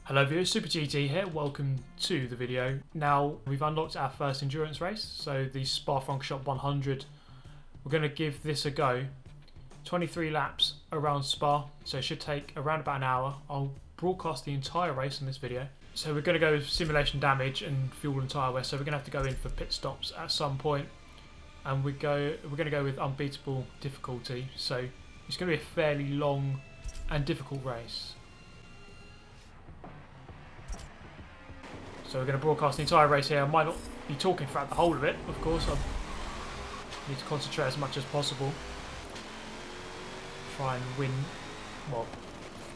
Hello viewers, Super GT here, welcome to the video. Now we've unlocked our first endurance race, so the Spa-Francorchamps 100. We're going to give this a go. 23 laps around Spa, so it should take around about an hour. I'll broadcast the entire race in this video. So we're going to go with simulation damage and fuel and tyre wear, so we're going to have to go in for pit stops at some point. And we're going to go with unbeatable difficulty, so it's going to be a fairly long and difficult race. So we're going to broadcast the entire race here. I might not be talking throughout the whole of it, of course. I need to concentrate as much as possible. Try and win. Well,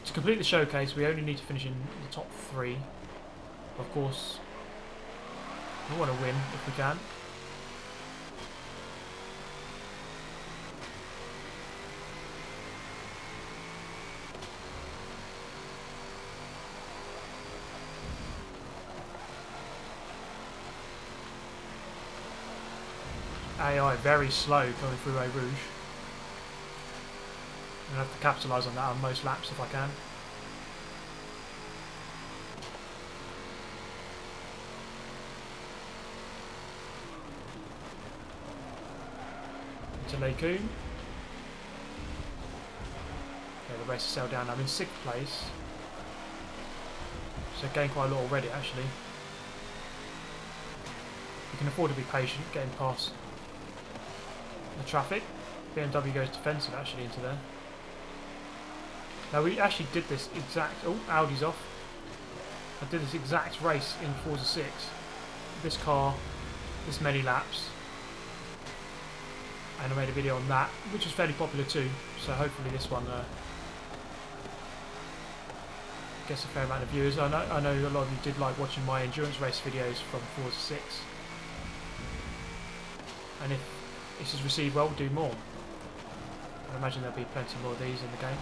to complete the showcase, we only need to finish in the top 3. Of course, we want to win if we can. AI very slow coming through A Rouge. I'm going to have to capitalise on that on most laps if I can. Into Lacoon. Okay, the race has sailed down. I'm in 6th place. So I've gained quite a lot already actually. You can afford to be patient getting past the traffic. BMW goes defensive actually into there. Now we actually did this exact... Oh, Audi's off. I did this exact race in Forza 6. This car, this many laps. And I made a video on that, which was fairly popular too. So hopefully this one gets a fair amount of viewers. I know a lot of you did like watching my endurance race videos from Forza 6. And if this is received well, we'll do more. I imagine there'll be plenty more of these in the game.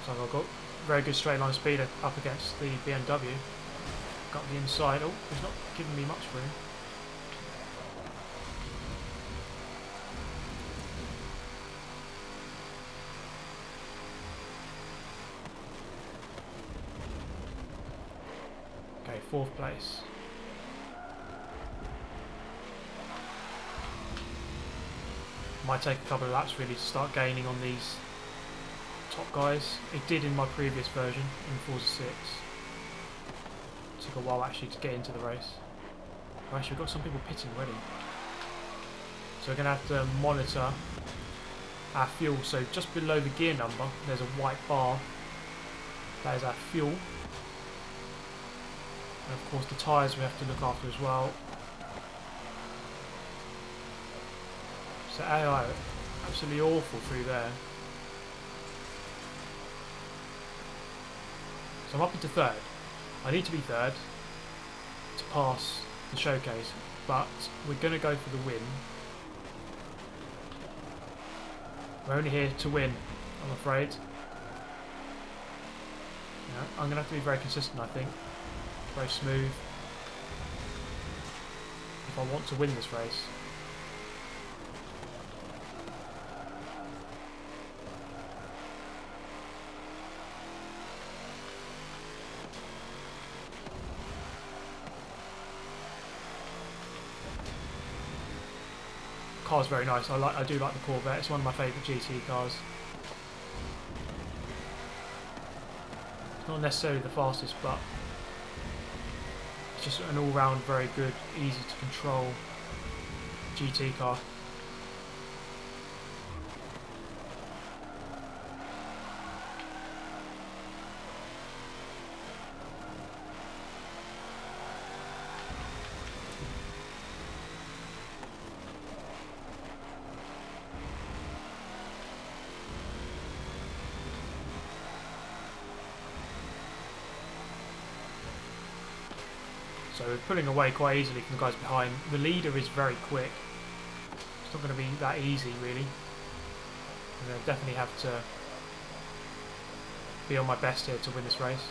So I've got very good straight line speed up against the BMW. Got the inside. Oh, he's not giving me much room. Okay, 4th place. Might take a couple of laps really to start gaining on these top guys. It did in my previous version in Forza 6. Took a while actually to get into the race. Oh, actually, we've got some people pitting already. So we're going to have to monitor our fuel. So just below the gear number, there's a white bar. That is our fuel. And of course the tyres we have to look after as well. So AI, absolutely awful through there. So I'm up into 3rd. I need to be 3rd to pass the showcase, but we're going to go for the win. We're only here to win, I'm afraid. I'm going to have to be very consistent, I think. Very smooth. If I want to win this race. Car's very nice. I do like the Corvette. It's one of my favourite GT cars. It's not necessarily the fastest, but it's just an all-round very good, easy to control GT car. So we're pulling away quite easily from the guys behind. The leader is very quick. It's not going to be that easy, really. I'm going to definitely have to be on my best here to win this race.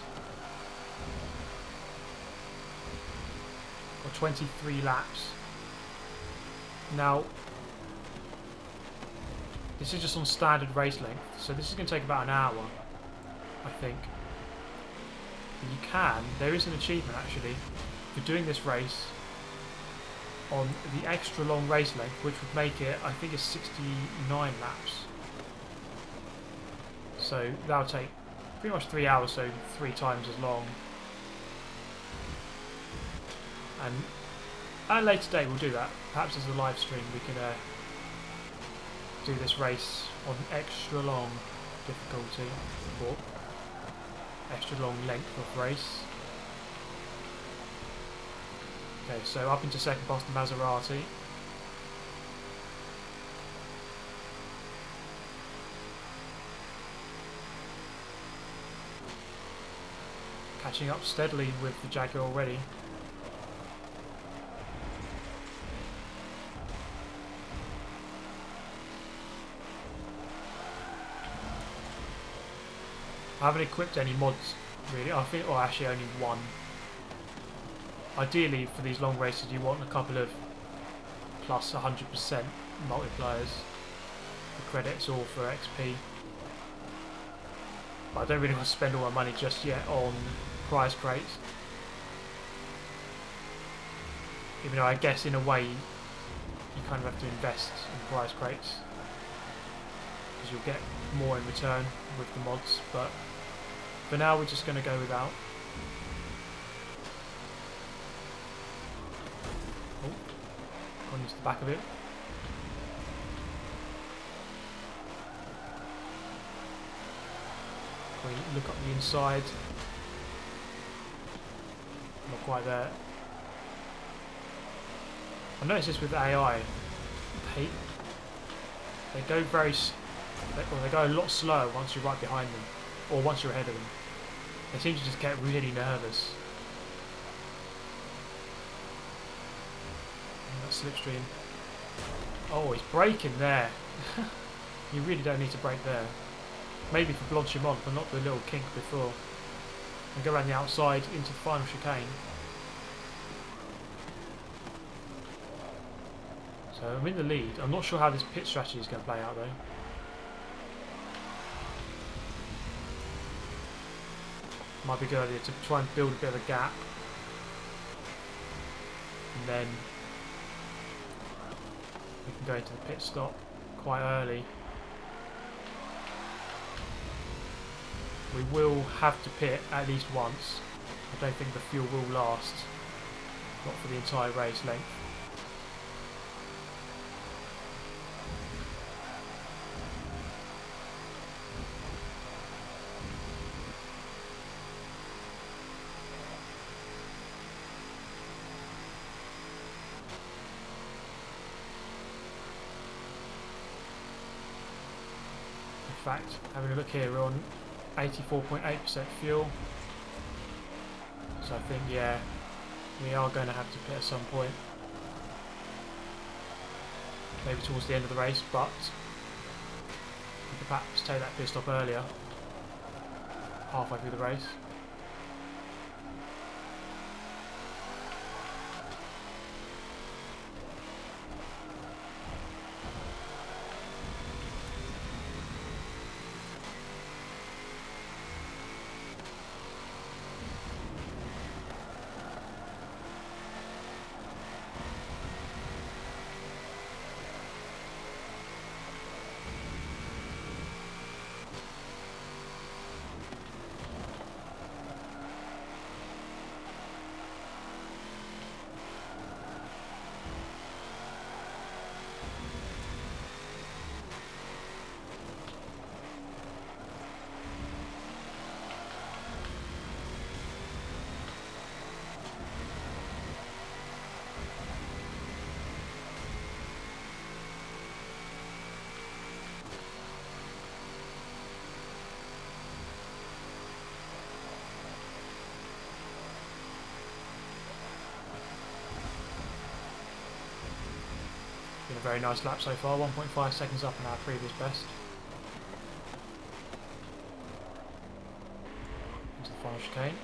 Got 23 laps. Now, this is just on standard race length, so this is going to take about an hour, I think. But there is an achievement actually for doing this race on the extra long race length, which would make it, I think it's 69 laps. So that'll take pretty much 3 hours, so 3 times as long. And at a later date we'll do that. Perhaps as a live stream we can do this race on extra long difficulty, or extra long length of race. Okay, so up into second past the Maserati. Catching up steadily with the Jaguar already. I haven't equipped any mods really, I think, or actually only one. Ideally for these long races you want a couple of plus 100% multipliers for credits or for XP. But I don't really want to spend all my money just yet on prize crates. Even though I guess in a way you kind of have to invest in prize crates, because you'll get more in return with the mods, but for now we're just going to go without. Oh, gone into the back of it. We look up the inside. Not quite there. I noticed this with AI. They go they go a lot slower once you're right behind them, or once you're ahead of them. They seem to just get really nervous. And that slipstream. Oh, he's braking there. You really don't need to brake there. Maybe for Blanchimont, but not the little kink before. And go around the outside into the final chicane. So I'm in the lead. I'm not sure how this pit strategy is going to play out though. Might be a good idea to try and build a bit of a gap. And then we can go into the pit stop quite early. We will have to pit at least once. I don't think the fuel will last. Not for the entire race length. In fact, having a look here, we're on 84.8% fuel. So I think, yeah, we are going to have to pit at some point. Maybe towards the end of the race, but we could perhaps take that pit stop earlier, halfway through the race. Been a very nice lap so far, 1.5 seconds up on our previous best. Into the final chicane.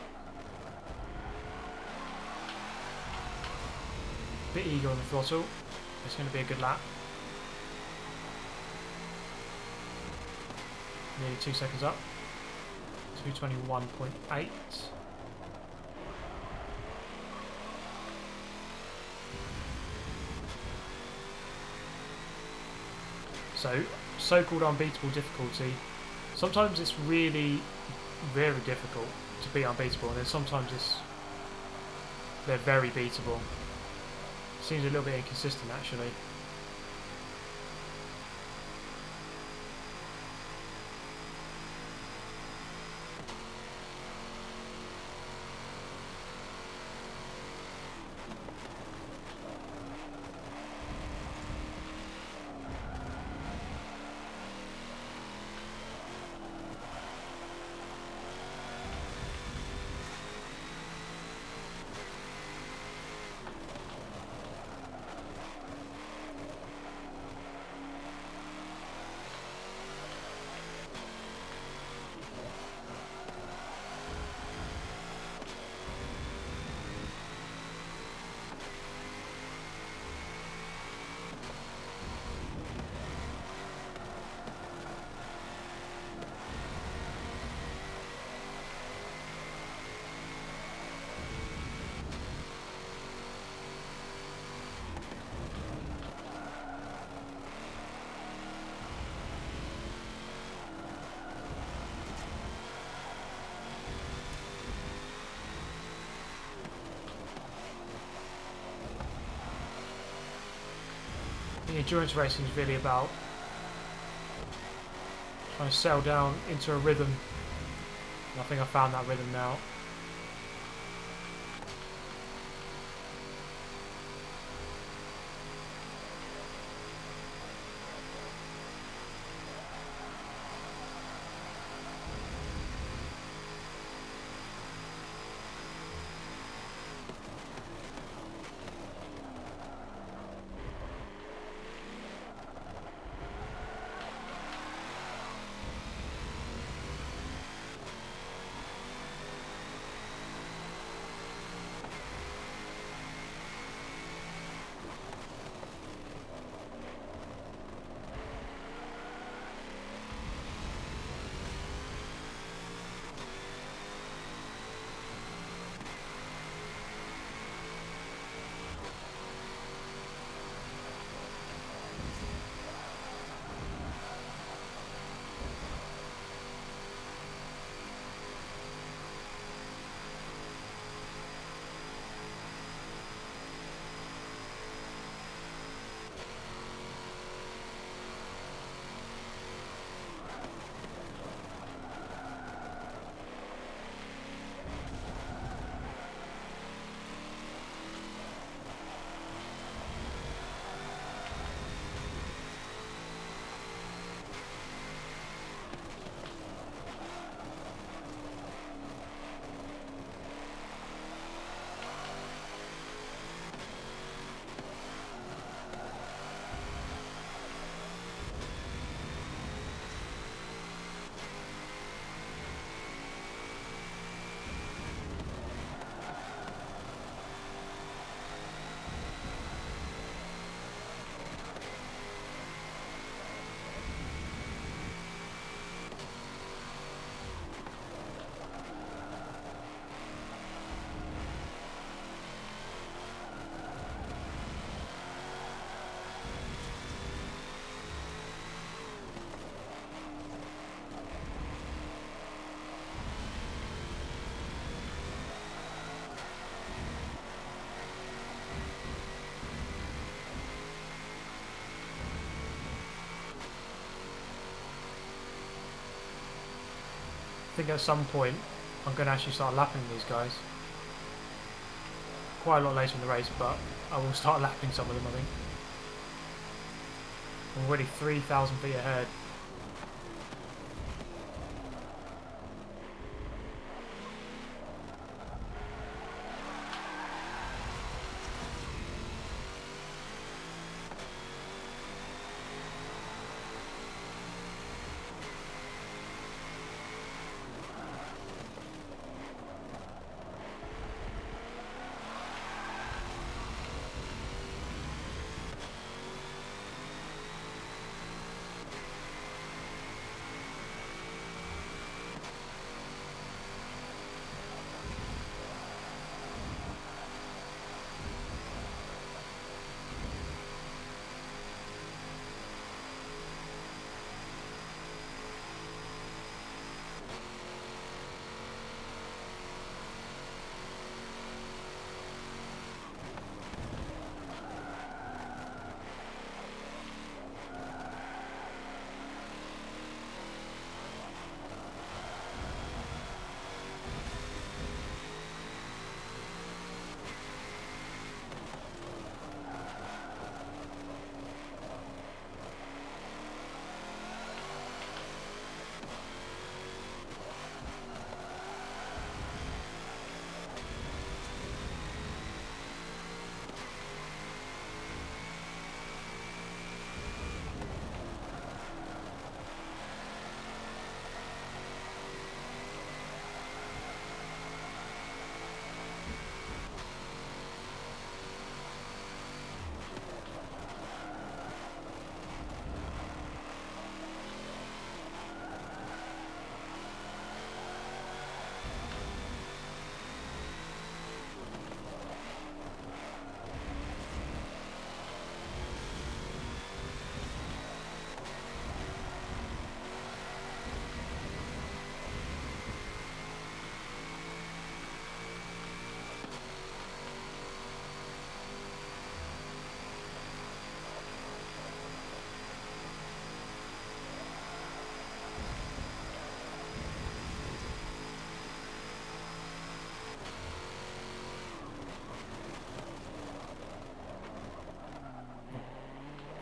Bit eager on the throttle. It's going to be a good lap. Nearly 2 seconds up. 2:21.8. So, so-called unbeatable difficulty. Sometimes it's really very difficult to be unbeatable, and then sometimes they're very beatable. Seems a little bit inconsistent actually. Endurance racing is really about trying to settle down into a rhythm, and I think I found that rhythm now. I think at some point I'm going to actually start lapping these guys. Quite a lot later in the race, but I will start lapping some of them, I think. I'm already 3,000 feet ahead.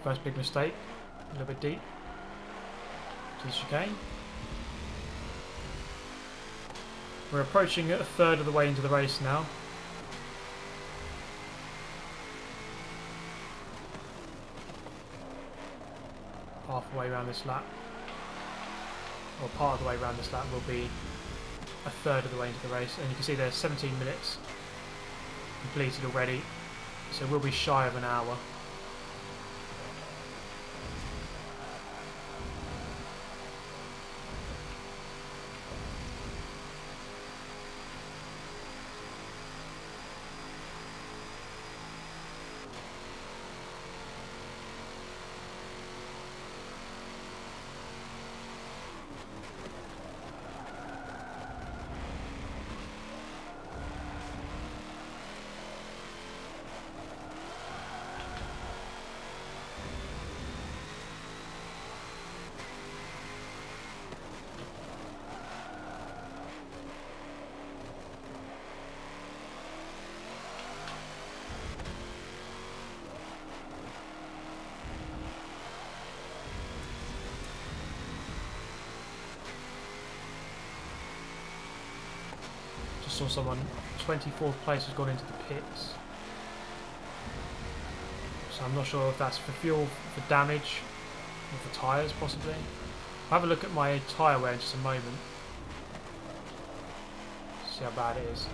First big mistake, a little bit deep to the chicane. We're approaching a third of the way into the race now. Half the way around this lap, or part of the way around this lap will be a third of the way into the race, and you can see there's 17 minutes completed already, so we'll be shy of an hour. Saw someone 24th place has gone into the pits, so I'm not sure if that's for fuel, for damage, or for tyres possibly. I'll have a look at my tyre wear in just a moment, see how bad it is,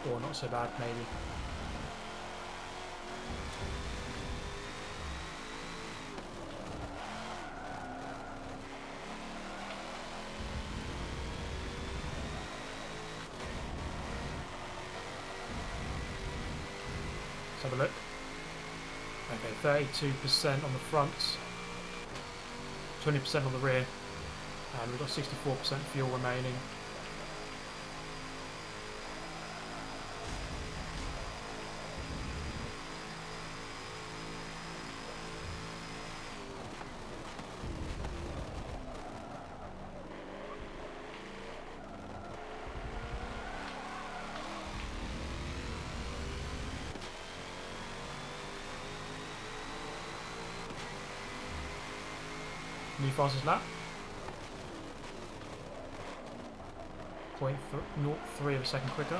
or not so bad maybe. Let's have a look. Okay, 32% on the front, 20% on the rear, and we've got 64% fuel remaining. New fastest lap. 0.03 of a second quicker.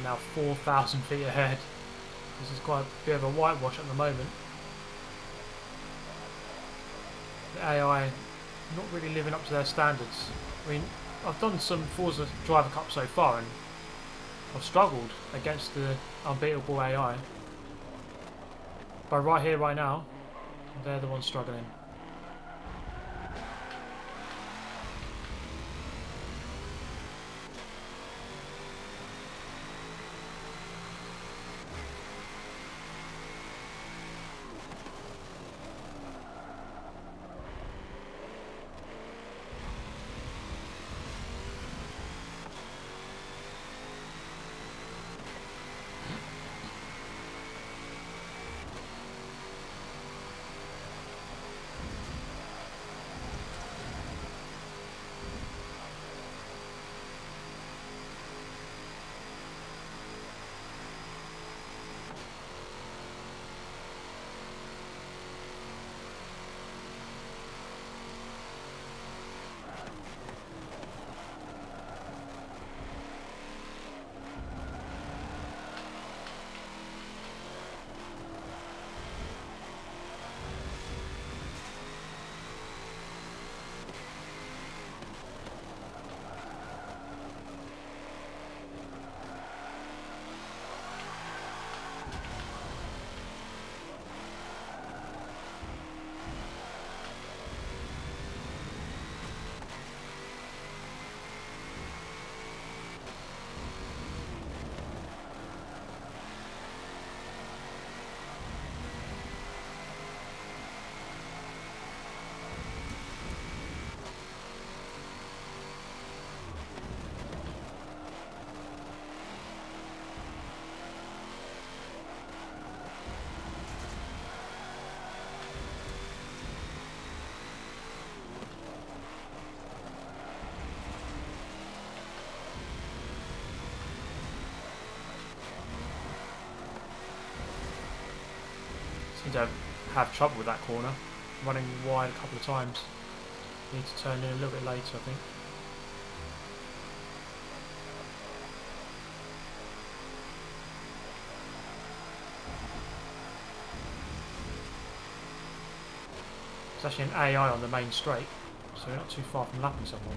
Now 4,000 feet ahead. This is quite a bit of a whitewash at the moment. The AI not really living up to their standards. I mean, I've done some Forza Driver Cup so far and I've struggled against the unbeatable AI. But right here, right now, they're the ones struggling. seem to have trouble with that corner. Running wide a couple of times. Need to turn in a little bit later, I think. It's actually an AI on the main straight, so we're not too far from lapping someone.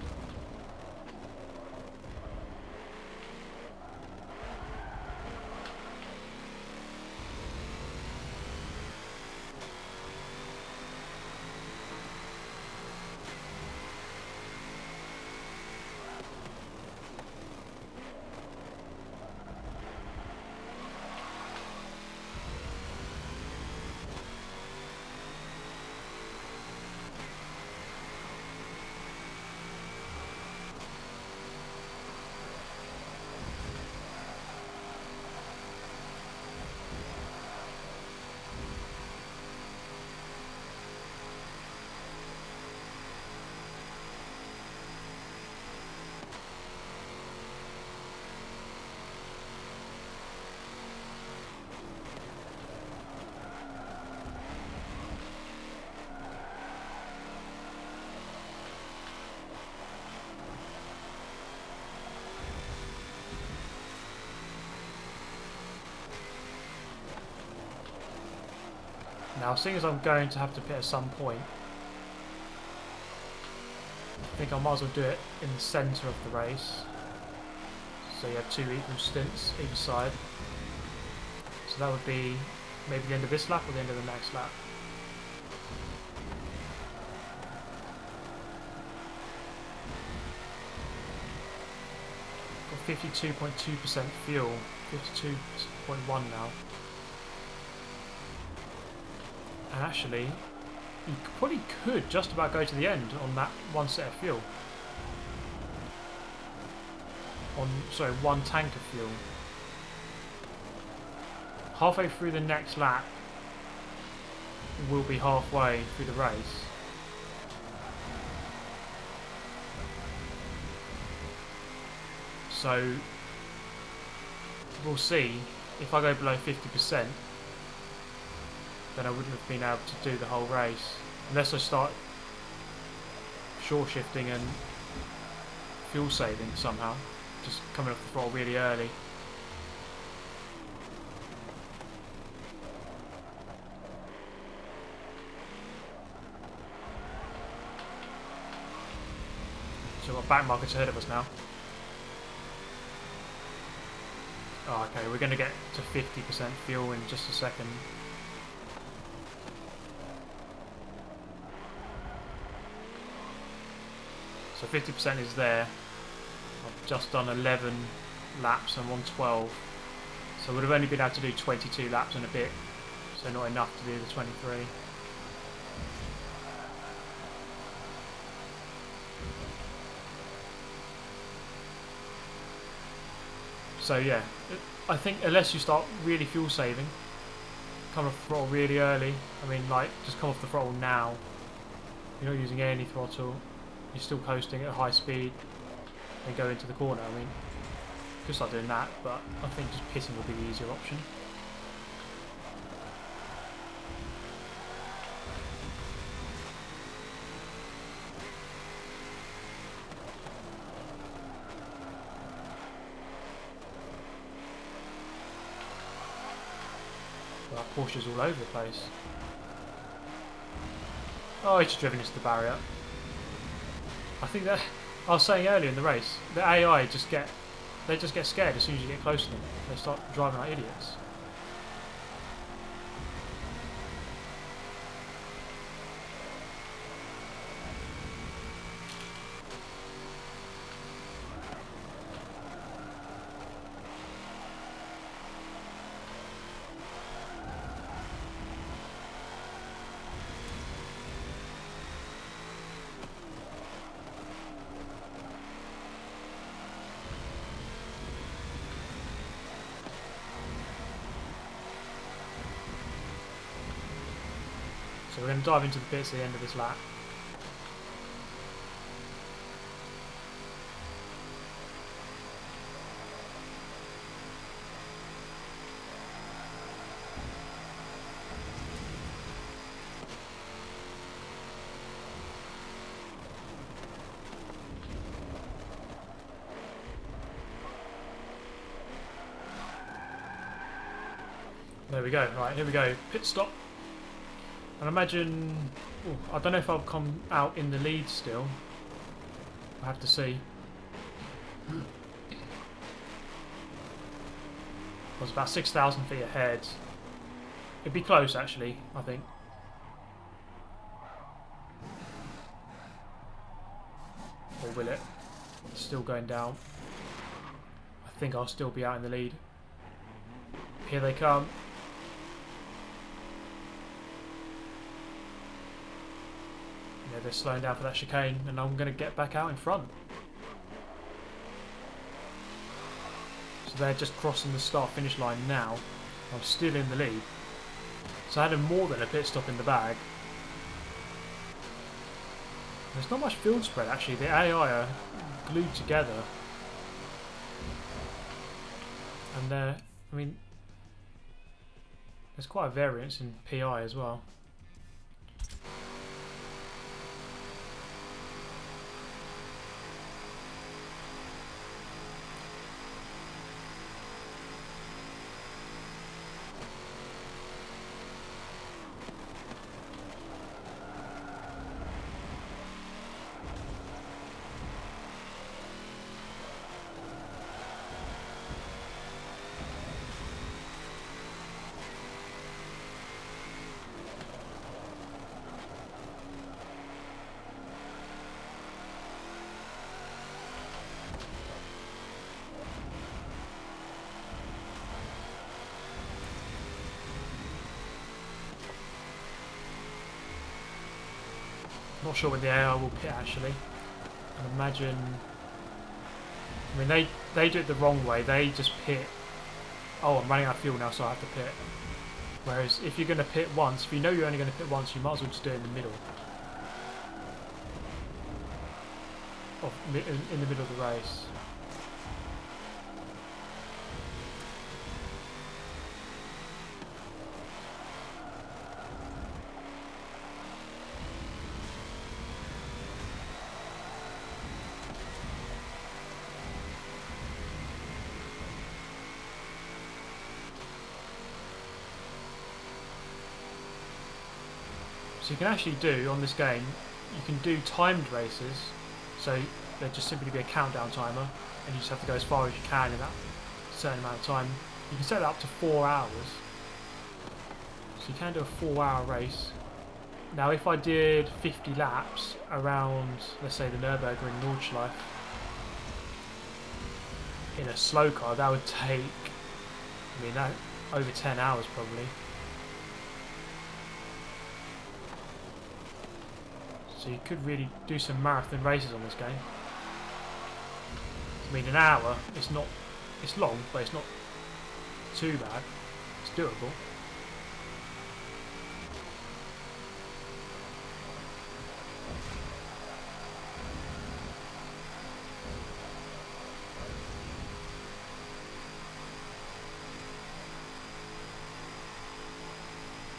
Now, seeing as I'm going to have to pit at some point, I think I might as well do it in the centre of the race. So you have 2 equal stints either side. So that would be maybe the end of this lap or the end of the next lap. Got 52.2% fuel, 52.1 now. And actually, you probably could just about go to the end on that one set of fuel. Sorry, one tank of fuel. Halfway through the next lap, we'll be halfway through the race. So, we'll see. If I go below 50%, then I wouldn't have been able to do the whole race unless I start shore shifting and fuel saving somehow, just coming off the throttle really early. So we've got back markets ahead of us now. Oh, okay, we're going to get to 50% fuel in just a second. So 50% is there. I've just done 11 laps and 112. So I would have only been able to do 22 laps and a bit. So not enough to do the 23. So yeah, I think unless you start really fuel saving, come off the throttle really early, I mean like just come off the throttle now, you're not using any throttle, you're still coasting at a high speed and go into the corner. I mean, you could start doing that, but I think just pitting will be the easier option. Well, that Porsche's all over the place. Oh, he's just driven into the barrier. I think that I was saying earlier in the race, the AI just get scared as soon as you get close to them. They start driving like idiots. So we're going to dive into the pits at the end of this lap. There we go. Right, here we go. Pit stop. And imagine... Ooh, I don't know if I'll come out in the lead still. I have to see. I was about 6,000 feet ahead. It'd be close actually, I think. Or will it? It's still going down. I think I'll still be out in the lead. Here they come. Yeah, they're slowing down for that chicane, and I'm going to get back out in front. So they're just crossing the start-finish line now. I'm still in the lead. So I had more than a pit stop in the bag. There's not much field spread actually. The AI are glued together. And I mean, there's quite a variance in PI as well. Not sure when the AI will pit actually. I imagine. I mean, they do it the wrong way. They just pit. Oh, I'm running out of fuel now, so I have to pit. Whereas if you're going to pit once, if you know you're only going to pit once, you might as well just do it in the middle. In the middle of the race. So you can actually do, on this game, you can do timed races, so there'd just simply be a countdown timer, and you just have to go as far as you can in that certain amount of time. You can set that up to 4 hours, so you can do a 4-hour race. Now if I did 50 laps around, let's say the Nürburgring Nordschleife, in a slow car, that would take, I mean, that over 10 hours probably. So you could really do some marathon races on this game. I mean, an hour, it's long, but it's not too bad. It's doable.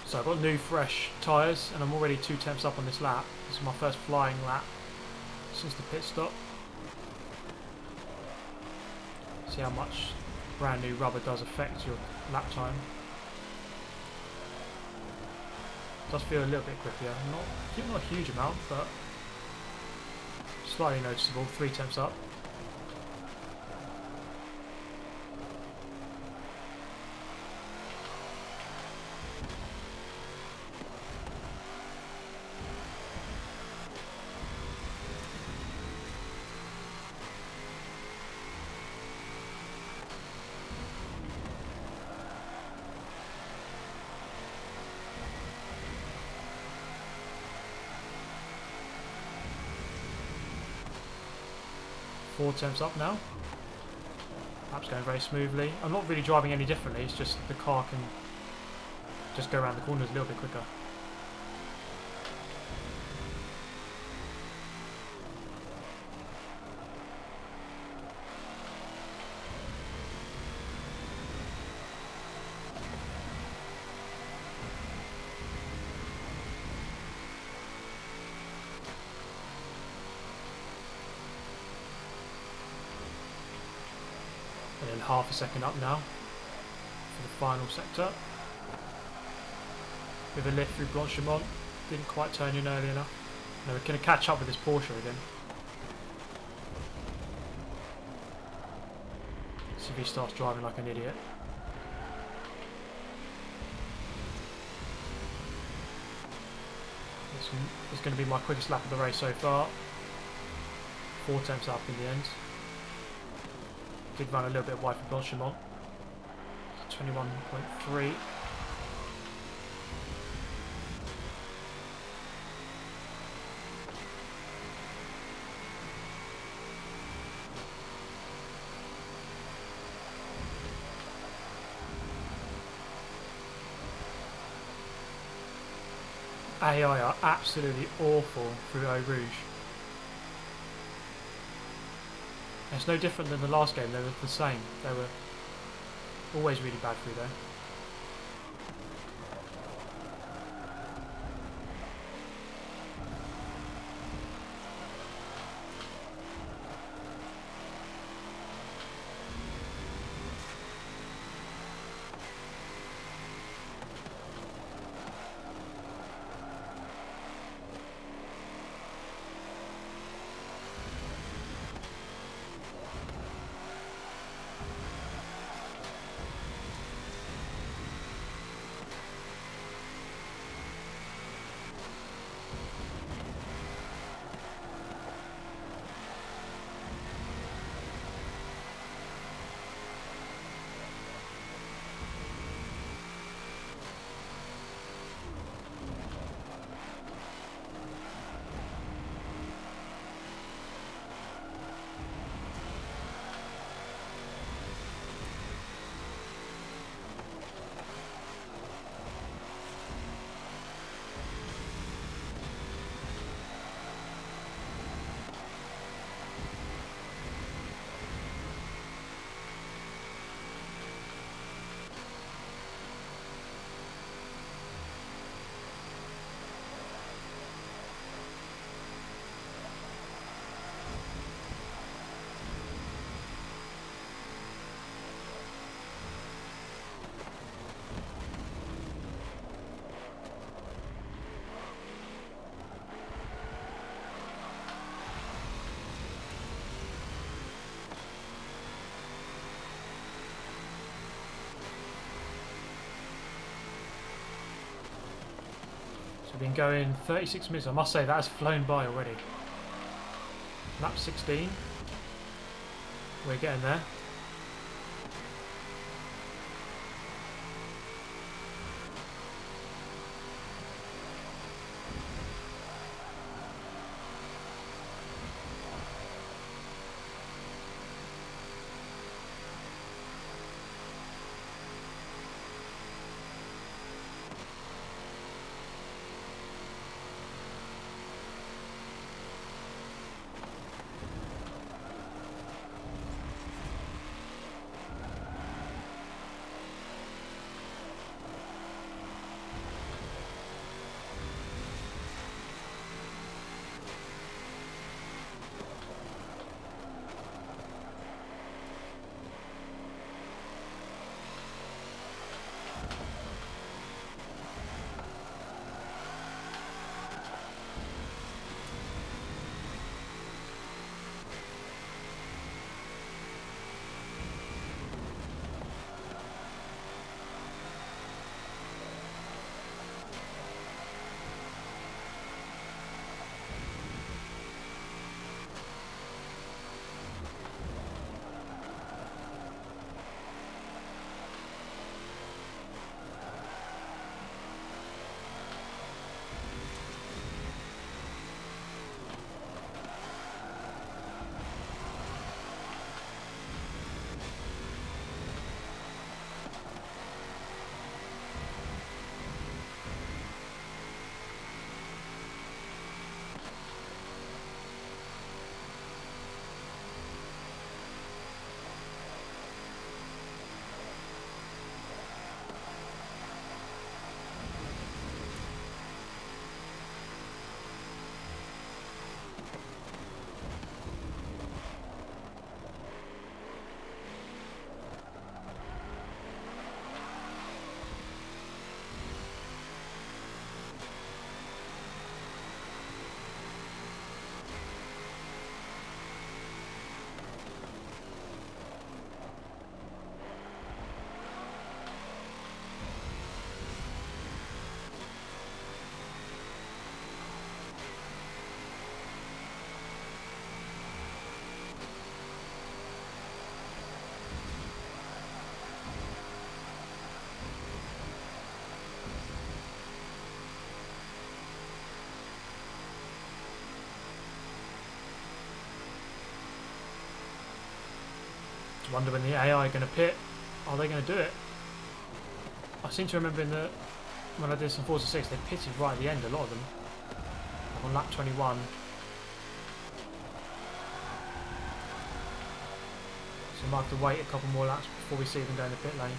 So I've got new fresh tyres and I'm already 2 tenths up on this lap. This is my first flying lap since the pit stop. See how much brand new rubber does affect your lap time. It does feel a little bit quicker. Not a huge amount, but slightly noticeable. 3 tenths up. Four tenths up now. Lap's going very smoothly. I'm not really driving any differently, it's just the car can just go around the corners a little bit quicker. And then half a second up now for the final sector. with a lift through Blanchimont. Didn't quite turn in early enough. Now we're going to catch up with this Porsche again. See if he starts driving like an idiot. This is going to be my quickest lap of the race so far. 4 tenths up in the end. Did run a little bit wide for Blanchimont. 21.3. AI are absolutely awful through Eau Rouge. It's no different than the last game, they were the same. They were always really bad through there. We've been going 36 minutes. I must say that has flown by already. Lap 16. We're getting there. Just wonder when the AI are going to pit. Are they going to do it? I seem to remember when I did some Forza 6, they pitted right at the end, a lot of them. Like on lap 21. So we might have to wait a couple more laps before we see them go in the pit lane.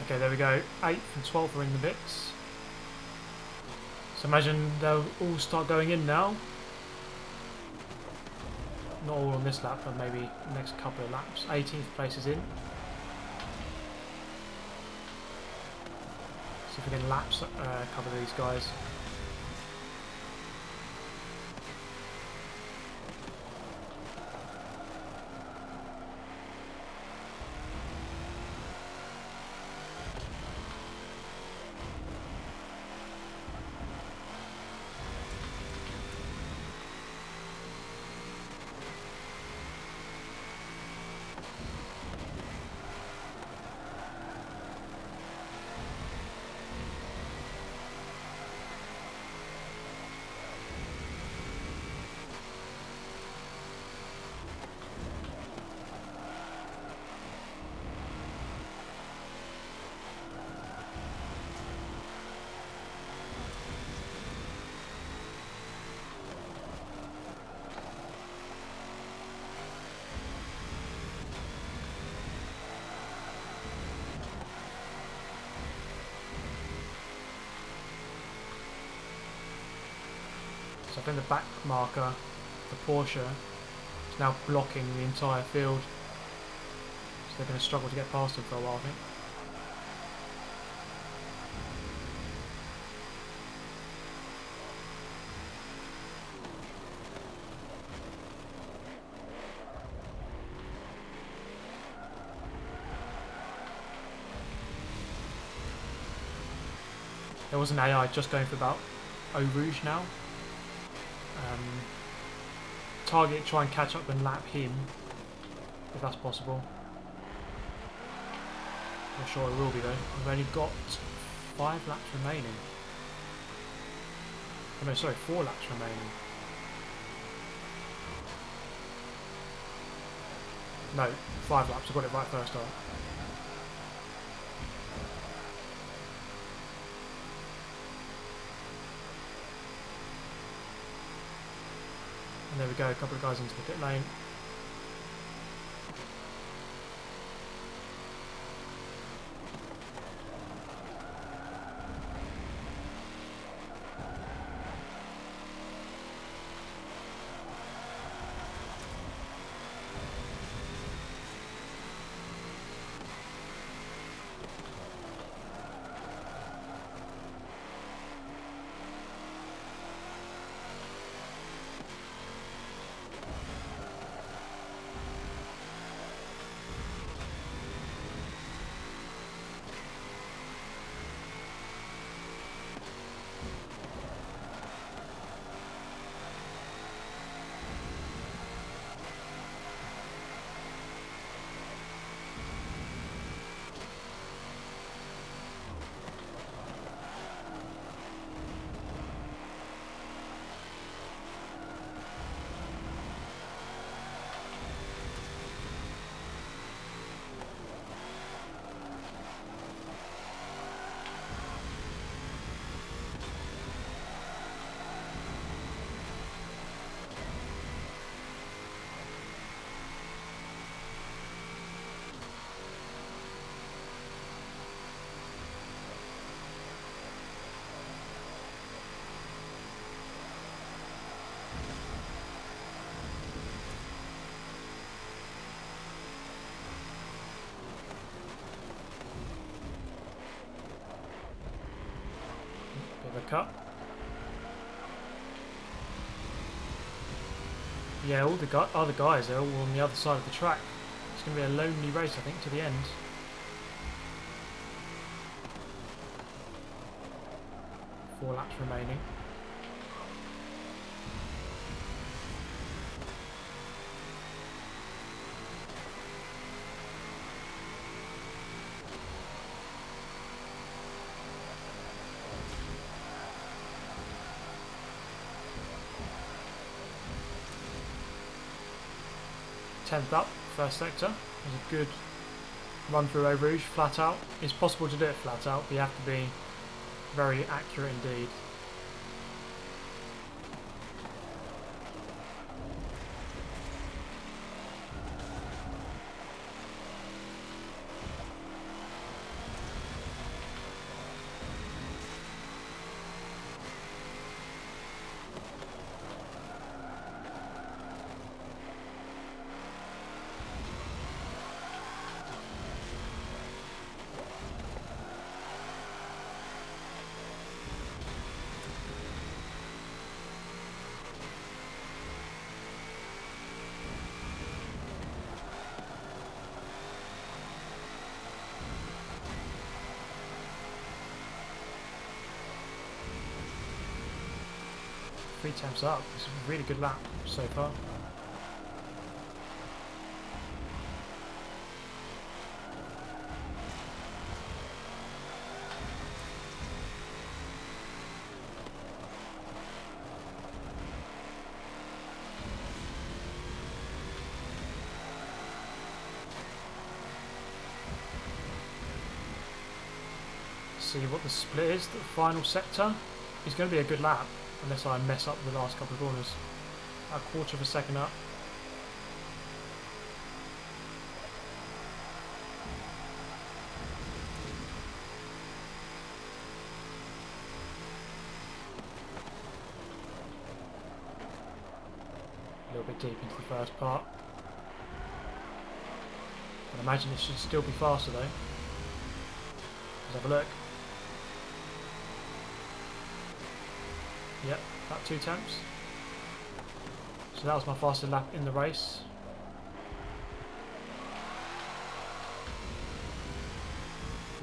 Okay, there we go. 8th and 12th are in the mix. So imagine they'll all start going in now. Not all on this lap, but maybe the next couple of laps. 18th place is in. See if we can lapse a couple of these guys. So I think the back marker, the Porsche, is now blocking the entire field. So they're going to struggle to get past him for a while, I think. There was an AI just going for about Eau Rouge now. Target, try and catch up and lap him, if that's possible. Not sure it will be though. We've only got 5 laps remaining. Oh no, sorry, 4 laps remaining. No, 5 laps. I got it right first time. And there we go, a couple of guys into the pit lane. back up. Yeah, all the other guys are all on the other side of the track. It's going to be a lonely race, I think, to the end. Four laps remaining. Tenth up, first sector. It was a good run through Eau Rouge, flat out. It's possible to do it flat out, but you have to be very accurate indeed. Three temps up. It's a really good lap so far. See what the split is. The final sector is going to be a good lap. Unless I mess up the last couple of corners. A quarter of a second up. A little bit deep into the first part. I imagine it should still be faster though. Let's have a look. Yep, about 2 temps. So that was my fastest lap in the race.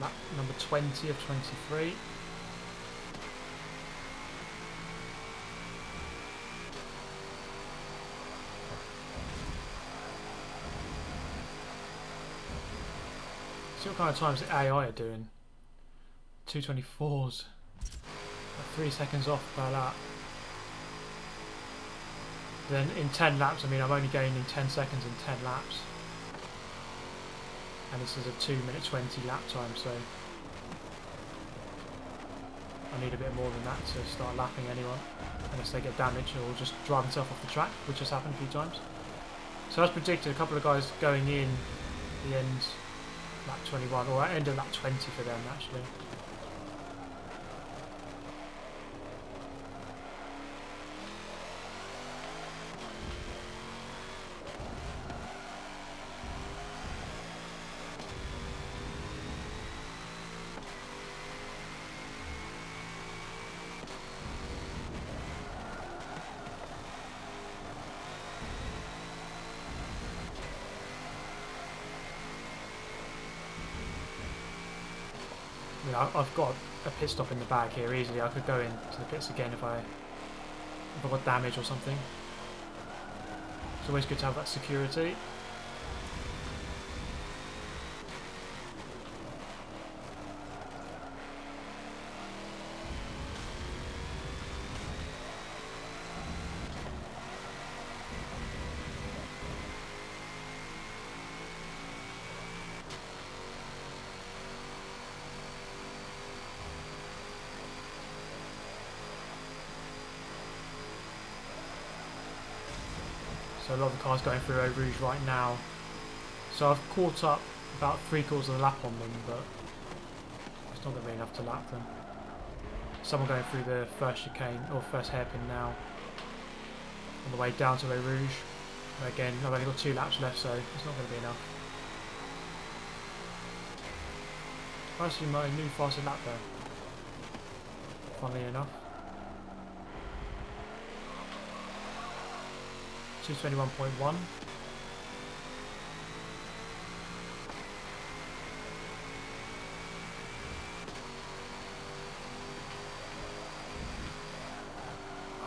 Lap number 20 of 23. See what kind of times the AI are doing. 224s. 3 seconds off per lap. Then in 10 laps, I mean, I'm only gaining 10 seconds in 10 laps. And this is a 2:20 lap time, so I need a bit more than that to start lapping anyone. Unless they get damaged or just drive themselves off the track, which has happened a few times. So as predicted, a couple of guys going in the end lap 21, or end of lap 20 for them actually. I mean, I've got a pit stop in the bag here easily. I could go into the pits again if I got damage or something. It's always good to have that security. So a lot of the cars going through Eau Rouge right now. So I've caught up about 3/4 of the lap on them, but it's not going to be enough to lap them. Someone going through the first chicane, or first hairpin now, on the way down to Eau Rouge. But again, I've only got 2 laps left, so it's not going to be enough. Actually, my new fastest lap there. funnily enough. 221.1.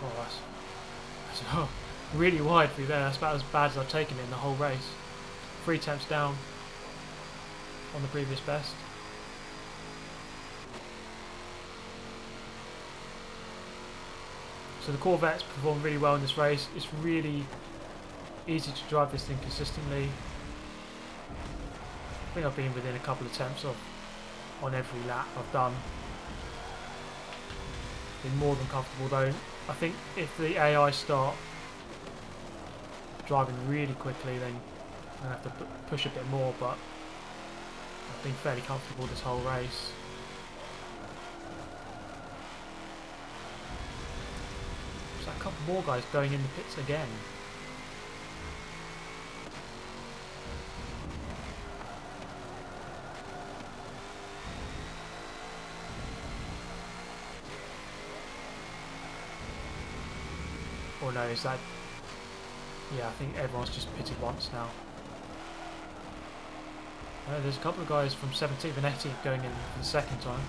Oh, that's really wide through there. That's about as bad as I've taken it in the whole race. 3 temps down on the previous best. So the Corvettes performed really well in this race. It's really easy to drive this thing consistently. I think I've been within a couple of temps on every lap I've done. Been more than comfortable though. I think if the AI start driving really quickly, then I have to push a bit more, but I've been fairly comfortable this whole race. There's a couple more guys going in the pits again. Or no, is that... Yeah, I think everyone's just pitted once now. There's a couple of guys from 17th and 18th going in for the second time.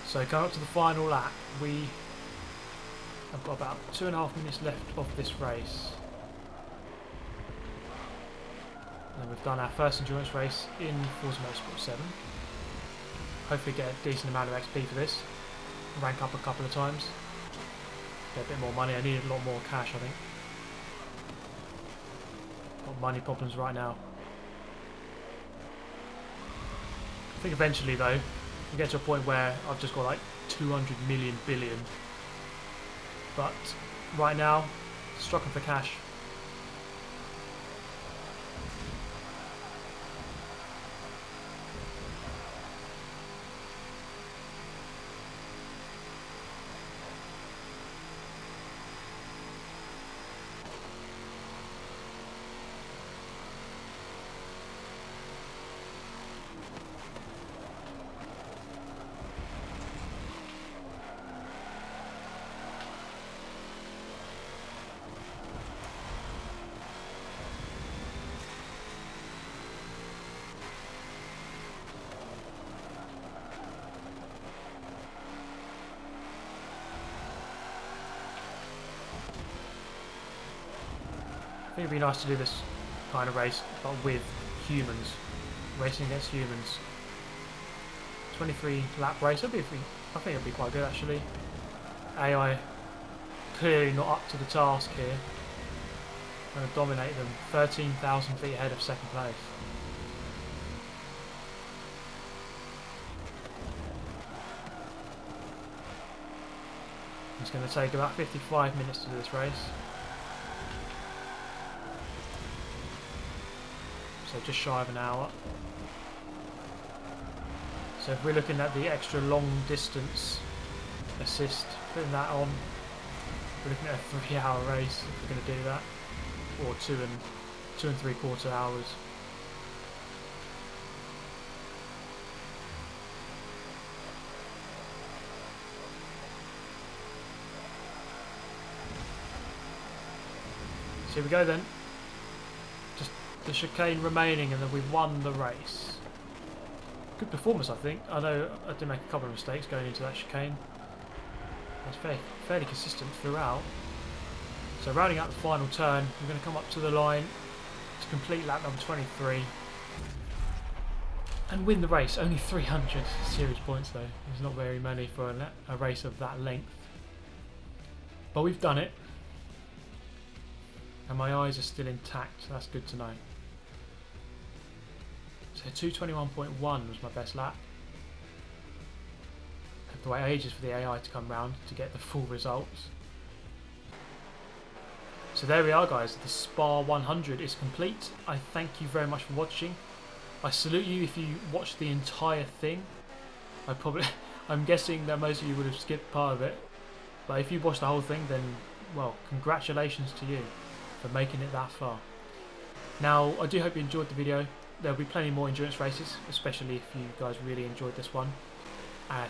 So coming up to the final lap, we have got about 2.5 minutes left of this race. And we've done our first endurance race in Forza Motorsport 7. Hopefully get a decent amount of XP for this. Rank up a couple of times. Get a bit more money. I need a lot more cash, I think. Got money problems right now. I think eventually though, we get to a point where I've just got like 200 million billion. But right now, struggling for cash. I think it'd be nice to do this kind of race, but with humans, racing against humans. 23 lap race, I think it'd be quite good actually. AI clearly not up to the task here. I'm going to dominate them, 13,000 feet ahead of second place. It's going to take about 55 minutes to do this race. So just shy of an hour. So if we're looking at the extra long distance assist, putting that on, we're looking at a 3-hour race if we're going to do that, or 2 and 3/4 hours. So here we go then. Just the chicane remaining and then we've won the race. Good performance, I think. I know I did make a couple of mistakes going into that chicane. It's fairly consistent throughout. So rounding out the final turn, we're going to come up to the line to complete lap number 23 and win the race. Only 300 series points though. There's not very many for a race of that length. But we've done it. And my eyes are still intact, so that's good to know. So 221.1 was my best lap. have to wait ages for the AI to come round to get the full results. So there we are, guys, the Spa 100 is complete. I thank you very much for watching. I salute you if you watched the entire thing. I'm guessing that most of you would have skipped part of it, but if you watched the whole thing, then, well, congratulations to you for making it that far. Now, I do hope you enjoyed the video. There'll be plenty more endurance races, especially if you guys really enjoyed this one.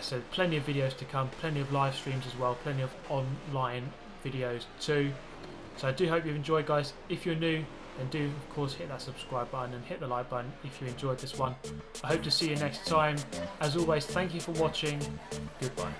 So plenty of videos to come, plenty of live streams as well, plenty of online videos too. So I do hope you've enjoyed, guys. If you're new, then do of course hit that subscribe button and hit the like button if you enjoyed this one. I hope to see you next time. As always, thank you for watching. Goodbye.